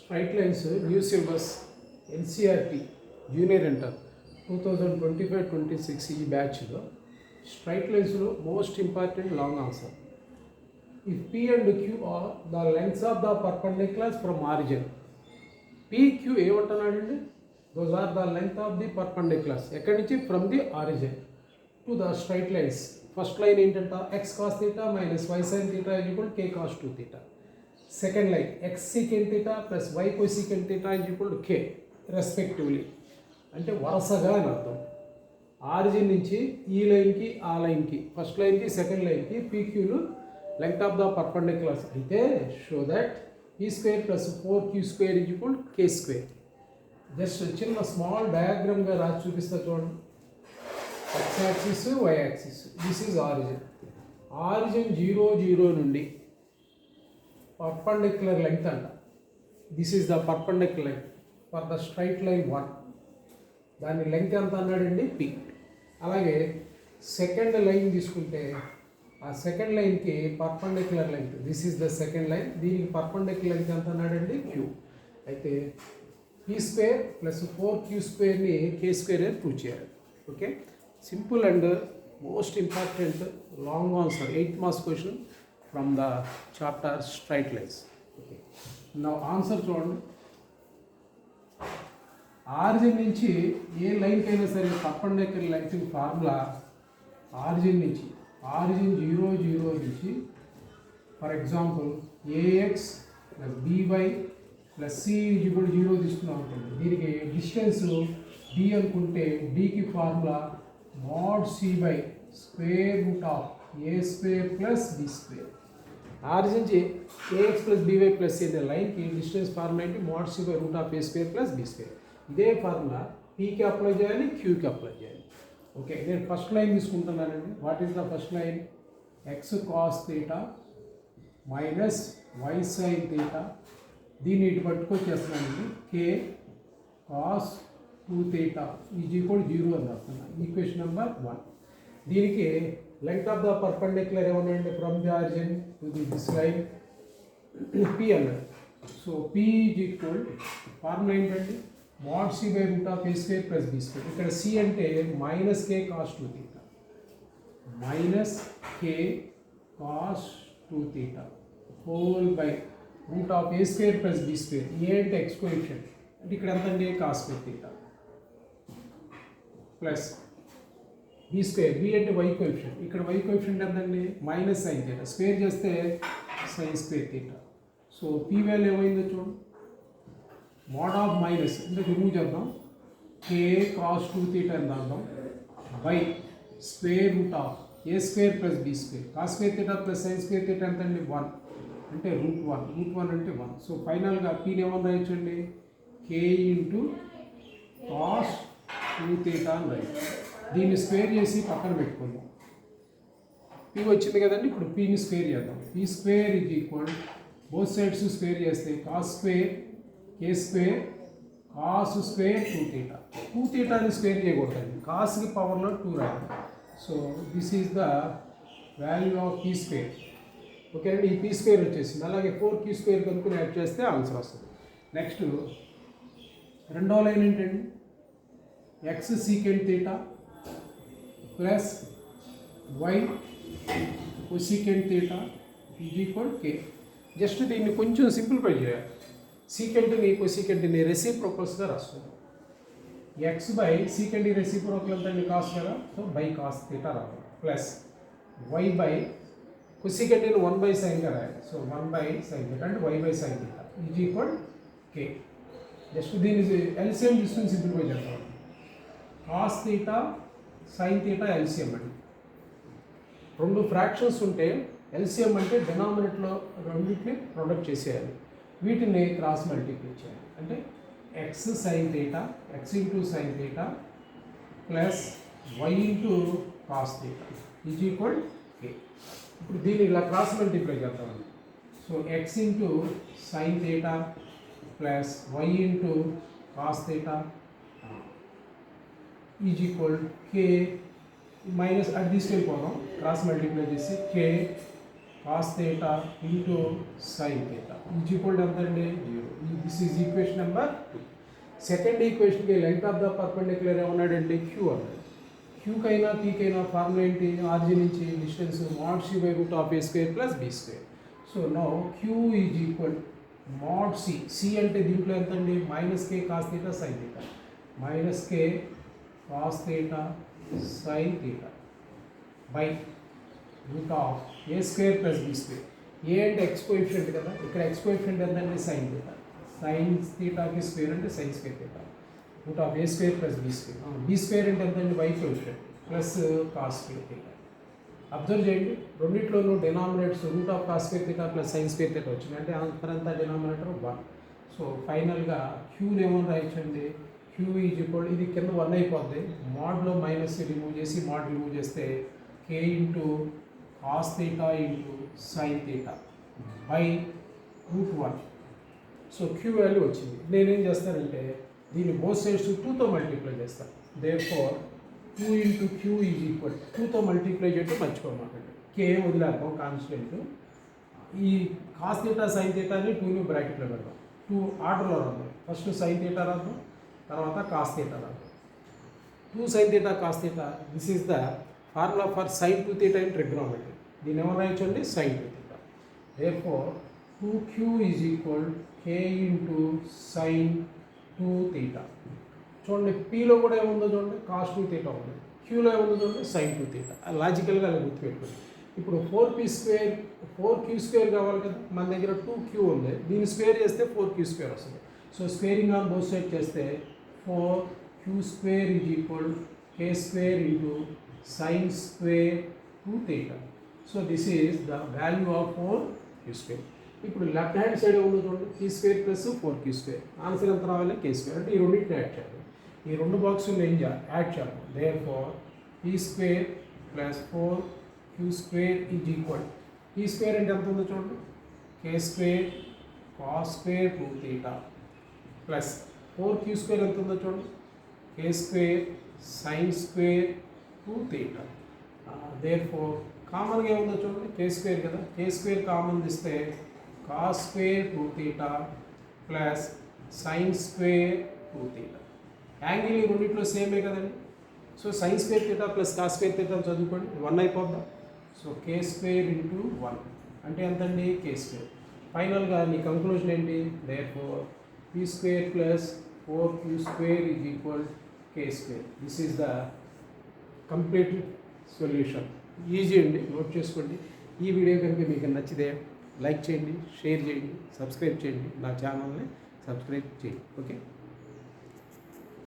Straight lines new syllabus NCERT junior inter 2025-26 ఈ బ్యాచ్లో straight లైన్స్లో most important long answer. If P and Q are the lengths of the perpendiculars from origin. PQ ఏమంటున్నాడండి? Those are the length of the perpendiculars ఎక్కడి నుంచి from the origin to the straight lines. First line ఏంటంట x cos theta minus y sin theta is equal to k cos 2 theta. Second line x secant theta plus y cosecant theta is equal to k respectively. అంటే వరుసగా అని అర్థం. Origin నుంచి ఈ లైన్కి ఆ లైన్కి ఫస్ట్ లైన్కి సెకండ్ లైన్కి పీక్యూలు లెంగ్త్ ఆఫ్ ద పర్పెండిక్యులర్స్ అయితే show that p square plus 4q square is equal to k square. Just చిన్న స్మాల్ డయాగ్రామ్గా రాసి చూపిస్తా చూడండి. x axis y axis, this is origin. Origin 0 0 నుండి పర్పెండిక్యులర్ లెంగ్త్ అంట. This is the perpendicular length for the straight line 1. దాని length ఎంత అన్నాడండి? p. అలాగే సెకండ్ లైన్ తీసుకుంటే ఆ సెకండ్ లైన్కి perpendicular length, this is the second line, దీనికి పర్పెండిక్యులర్ లెంగ్త్ ఎంత అన్నాడండి? q. అయితే p square plus 4q స్క్వేర్ని k square అని ప్రూవ్ చేయాలి. Okay, simple and most important long answer 8th marks question from the chapter straight lines. Okay, నా answer చూడండి. Origin నుంచి ఏ లైన్కి అయినా సరే పర్పెండిక్యులర్ లెంగ్త్ ఫార్ములా ఆరిజిన్ నుంచి 0 0 నుంచి for example ax plus by plus c equal 0 తీసుకున్నాం అనుకోండి. దీనికి డిస్టెన్స్ d అనుకుంటే dకి formula mod c by square root of a square plus b square. Origin నుంచి ax plus by plus c అనే లైన్కి డిస్టెన్స్ ఫార్ములా ఏంటి? mod c by root of a square plus b square. ఇదే formula pకి apply చేయాలి, qకి apply చేయాలి. Okay, నేను ఫస్ట్ లైన్ తీసుకుంటున్నానండి. What is the first line? X cos theta minus y sine theta. దీన్ని ఇటు పట్టుకొచ్చేస్తున్నానండి. K cos 2 theta is equal 0 అని రాస్తున్నాను. Equation number 1. దీనికి లెంగ్త్ ఆఫ్ ద పర్పెండిక్యులర్ ఏమన్నాయండి? From the origin to this line p అన్నాడు. So p is equal formula ఏంటండి? mod c by root of a square plus b square. ఇక్కడ c అంటే minus k cos 2 theta minus k cos 2 theta whole by root of a square plus b square. ఏ అంటే X coefficient అంటే ఇక్కడ ఎంత అండి? Cos 2 theta plus b square. b అంటే y coefficient, ఇక్కడ y coefficient ఎంతండి? Minus sine theta. స్క్వేర్ చేస్తే sine square theta. So p value ఏమైందో చూడండి. మోడ్ ఆఫ్ మైనస్ అంటే రిమూవ్ చేద్దాం. కే కాస్ 2 థీటా అని రాద్దాం by square root of a square plus b square. Cos square theta plus sine square theta ఎంత అండి? 1 అంటే రూట్ 1 అంటే 1. సో ఫైనల్గా పీని ఏమని రాయొచ్చండి? కే ఇంటూ కాస్ 2 థీటా అని రాయొచ్చు. దీన్ని స్క్వేర్ చేసి పక్కన పెట్టుకుందాం. పీ వచ్చింది కదండి, ఇప్పుడు పీని స్క్వేర్ చేద్దాం. P square is equal both sides square చేస్తే cos square k square cos square 2 theta. 2 థీటాని స్క్వేర్ చేయకూడదండి, కాస్కి పవర్లో 2 రాయాలి. So this is the value of p square. Okay అండి, ఈ p స్క్వేర్ వచ్చేసింది. అలాగే 4q స్క్వేర్ కనుక్కొని యాడ్ చేస్తే ఆన్సర్ వస్తుంది. నెక్స్ట్ రెండో లైన్ ఏంటండి? x secant theta plus y cosecant theta is equal k. Just దీన్ని కొంచెం సింప్లిఫై చేయాలి. సీకెంట్ని కొసీకెంట్ని రెసిప్రోకల్స్గా రాసుకుంటాం. ఎక్స్ బై సీకెంట్ రెసిప్రోకల్ అంతా కాస్ కదా, సో బై కాస్ థీటా రావాలి ప్లస్ వై బై కొసీకెంట్ని 1 బై సైన్గా రాయాలి. సో 1 బై సైన్ థీటా అంటే y by sine theta is equal k. Just దీన్ని ఎల్సిఎం తీసుకుని సింప్లిఫై చేద్దాం. Cos theta sine theta LCM అండి. రెండు ఫ్రాక్షన్స్ ఉంటే ఎల్సిఎం అంటే డినామినేటర్లో రెండింటిని ప్రొడక్ట్ చేసేయాలి. వీటిని క్రాస్ మల్టిప్లై చేయాలి. అంటే X sine theta X into sine theta plus Y into cos theta is equal K. ఇప్పుడు దీన్ని ఇలా క్రాస్ మల్టిప్లై చేద్దామండి. So X into sine theta plus Y into cos theta is equal K minus అది తీసుకెళ్ళిపోదాం. Cross multiply చేసి K cos theta into sine theta is equal to ఎంత అండి 0. This is equation number 2. Second ఈక్వేషన్కి length of the perpendicular ఏమన్నాడండి Q అన్నాడు. క్యూకైనా పీకైనా formula ఏంటి ఆరిజిన్ నుంచి distance mod c by root of a square plus b square. So now Q is equal mod c అంటే దీంట్లో ఎంత అండి -k cos theta sin theta -k cos theta sin theta by root of a square plus b square. ఏ అంటే X coefficient కదా, ఇక్కడ X coefficient ఎంత అండి sin theta. sin thetaకి స్క్వేర్ అంటే sin square theta root of a square plus b square. b square అంటే ఎంత అండి y coefficient plus cos square theta. Observe చేయండి రెండిట్లోనూ denominators root of cos square theta plus sine square theta వచ్చింది అంటే అంతా డినామినేటర్ 1. సో ఫైనల్గా క్యూని ఏమని రాయొచ్చండి క్యూ ఈజ్ ఈక్వల్ ఇది కింద 1 అయిపోద్ది మోడ్లో మైనస్ రిమూవ్ చేసి మోడ్ రిమూవ్ చేస్తే k into cos theta into sine theta by root 1. So Q value వచ్చింది. నేనేం చేస్తానంటే దీన్ని బోత్ సైడ్స్ 2తో మల్టిప్లై చేస్తాను. Therefore 2 into Q is equal 2తో మల్టిప్లై చేయడం మర్చిపోమాకండి. కే వదిలేద్దాం కాన్స్టెంట్. ఈ కాస్ థీటా సైన్ థీటాని 2ని బ్రాకెట్లో పెడదాం. 2 ఆర్డర్లో రాద్దాం. ఫస్ట్ సైన్ థీటా రాద్దాం, తర్వాత కాస్ థీటా రాద్దాం. 2 sine theta cos theta this is the formula for sine 2 theta in trigonometry. దీన్ని ఏమన్నా రాయొచ్చండి sine 2 theta. Therefore 2q is equal k into sine 2 theta. చూడండి పీలో కూడా ఏముందో చూడండి కాస్ 2 థీటా ఉంది, క్యూలో ఏముందో చూడండి సైన్ 2 థీటా. లాజికల్గా అలా గుర్తుపెట్టుకోండి. ఇప్పుడు 4p స్క్వేర్ 4q స్క్వేర్ కావాలి కదా, మన దగ్గర 2q ఉంది, దీన్ని స్క్వేర్ చేస్తే 4q స్క్వేర్ వస్తుంది. So squaring on both side చేస్తే 4q square is equal k square into sine square 2 theta. So this is the value of 4q square. ఇప్పుడు లెఫ్ట్ హ్యాండ్ సైడ్ ఏముందో చూడండి q square plus 4q square. Answer ఎంత రావాలి k square. అంటే ఈ రెండింటిని add చేయాలి. ఈ రెండు బాక్సులు ఏం యాడ్ చేయాలి. Therefore p square plus 4q square is equal p square అంటే ఎంత ఉందో చూడండి k square cos square 2 theta plus 4q square ఎంత ఉందో చూడండి k square sine square 2 theta. Therefore కామన్గా ఏముందో చూడండి k స్క్వేర్ కదా, k స్క్వేర్ కామన్ తీస్తే cos square 2 theta plus sine square 2 theta. Angle ఈ రెండింటిలో సేమే కదండి. So sign square theta plus cos square theta చదువుకోండి 1 అయిపోద్దాం. సో k స్క్వేర్ ఇంటూ 1 అంటే ఎంతండి k స్క్వేర్. ఫైనల్గా నీ కంక్లూజన్ ఏంటి therefore p square plus 4q square is equal k square. This is the complete solution. Easy అండి, note చేసుకోండి. ఈ video కనుక మీకు నచ్చితే లైక్ చేయండి, షేర్ చేయండి, సబ్స్క్రైబ్ చేయండి, నా ఛానల్ని సబ్స్క్రైబ్ చేయండి. ఓకే.